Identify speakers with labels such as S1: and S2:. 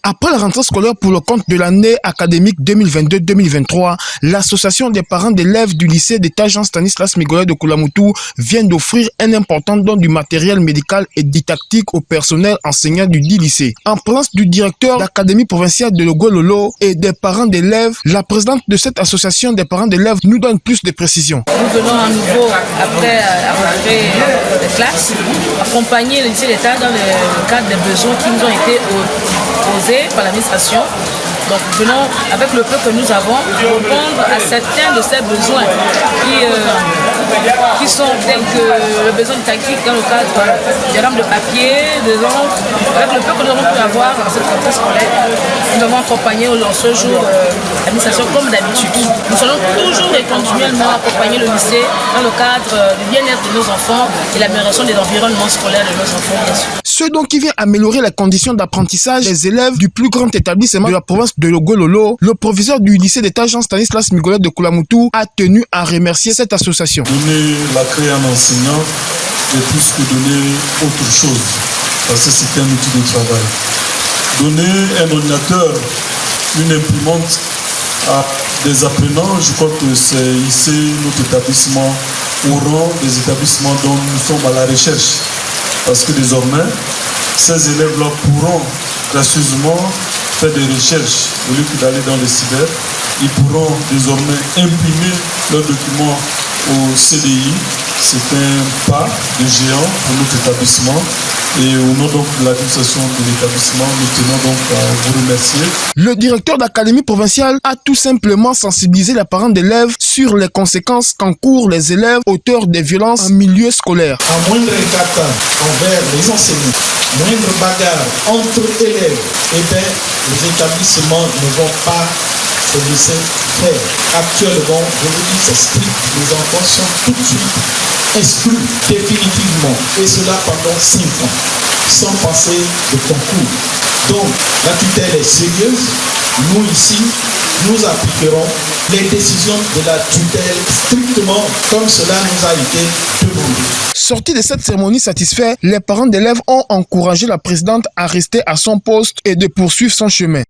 S1: Après la rentrée scolaire pour le compte de l'année académique 2022-2023, l'association des parents d'élèves du lycée d'État Jean-Stanislas Migollet de Koulamoutou vient d'offrir un important don du matériel médical et didactique au personnel enseignant du dit lycée. En présence du directeur d'académie provinciale de Logololo et des parents d'élèves, la présidente de cette association des parents d'élèves nous donne plus de précisions.
S2: Nous venons à nouveau, après la rentrée des classes, accompagner le lycée d'État dans le cadre des besoins qui nous ont été posés par l'administration. Donc venons, avec le peu que nous avons, répondre à certains de ces besoins qui sont tels que le besoin de tactique dans le cadre des rames de papier, de l'encre. Avec le peu que nous avons pu avoir dans cette rentrée scolaire, nous avons accompagné dans ce jour l'administration comme d'habitude. Nous allons toujours et continuellement accompagner le lycée dans le cadre du bien-être de nos enfants et l'amélioration des environnements scolaires de nos enfants, bien sûr.
S1: Ce don qui vient améliorer les conditions d'apprentissage des élèves du plus grand établissement de la province de Logololo, le proviseur du lycée d'État Jean-Stanislas Migollet de Koulamoutou a tenu à remercier cette association.
S3: Donner la craie à un enseignant est plus que donner autre chose, parce que c'est un outil de travail. Donner un ordinateur, une imprimante à des apprenants, je crois que c'est ici notre établissement au rang des établissements dont nous sommes à la recherche. Parce que désormais, ces élèves-là pourront gracieusement faire des recherches au lieu que d'aller dans les cyber. Ils pourront désormais imprimer leurs documents au CDI. C'est un pas de géant pour notre établissement. Et au nom donc de l'administration de l'établissement, nous tenons donc à vous remercier.
S1: Le directeur d'académie provinciale a tout simplement sensibilisé les parents d'élèves sur les conséquences qu'encourent les élèves auteurs des violences en milieu scolaire.
S4: À moindre écart envers les enseignants, moindre bagarre entre élèves, eh bien, les établissements ne vont pas se laisser faire. Actuellement, je vous dis, c'est strict. Les enfants sont tout de suite exclus définitivement. Et cela pendant 5 ans, sans passer de concours. Donc, la tutelle est sérieuse. Nous, ici, nous appliquerons les décisions de la tutelle strictement comme cela nous a été demandé.
S1: Sortis de cette cérémonie satisfaits, les parents d'élèves ont encouragé la présidente à rester à son poste et de poursuivre son chemin.